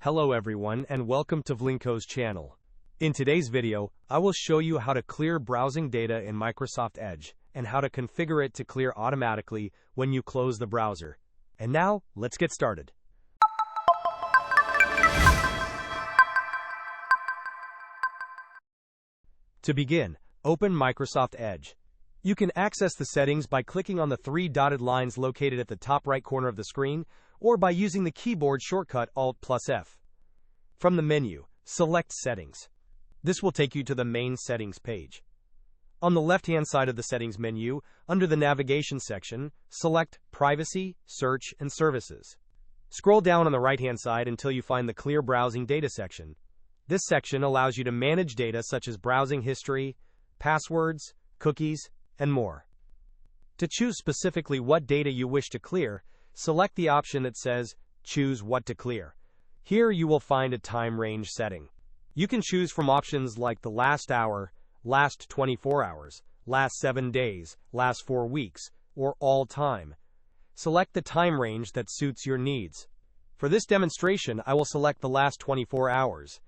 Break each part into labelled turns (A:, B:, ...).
A: Hello everyone and welcome to Vlinkoz channel. In today's video, I will show you how to clear browsing data in Microsoft Edge and how to configure it to clear automatically when you close the browser. And now, let's get started. To begin, open Microsoft Edge. You can access the settings by clicking on the three dotted lines located at the top right corner of the screen, or by using the keyboard shortcut Alt+F. From the menu, select Settings. This will take you to the main Settings page. On the left-hand side of the Settings menu, under the Navigation section, select Privacy, Search, and Services. Scroll down on the right-hand side until you find the Clear Browsing Data section. This section allows you to manage data such as browsing history, passwords, cookies, and more. To choose specifically what data you wish to clear, select the option that says, Choose what to clear. Here you will find a time range setting. You can choose from options like the last hour, last 24 hours, last 7 days, last 4 weeks, or all time. Select the time range that suits your needs. For this demonstration, I will select the last 24 hours.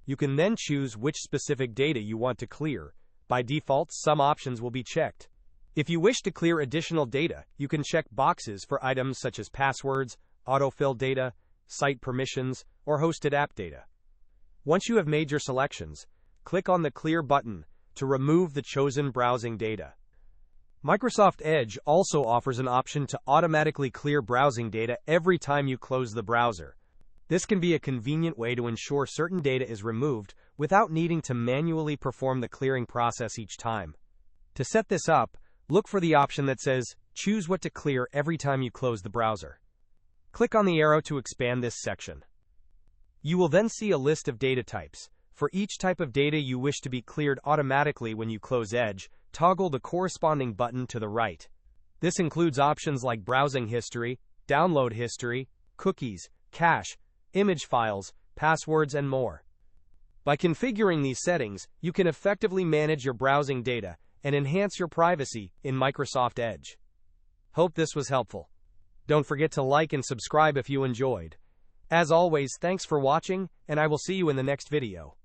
A: You can then choose which specific data you want to clear. By default, some options will be checked. If you wish to clear additional data, you can check boxes for items such as passwords, autofill data, site permissions, or hosted app data. Once you have made your selections, click on the Clear button to remove the chosen browsing data. Microsoft Edge also offers an option to automatically clear browsing data every time you close the browser. This can be a convenient way to ensure certain data is removed without needing to manually perform the clearing process each time. To set this up, look for the option that says, Choose what to clear every time you close the browser. Click on the arrow to expand this section. You will then see a list of data types. For each type of data you wish to be cleared automatically when you close Edge, toggle the corresponding button to the right. This includes options like browsing history, download history, cookies, cache, image files, passwords, and more. By configuring these settings, you can effectively manage your browsing data and enhance your privacy in Microsoft Edge. Hope this was helpful. Don't forget to like and subscribe if you enjoyed. As always, thanks for watching, and I will see you in the next video.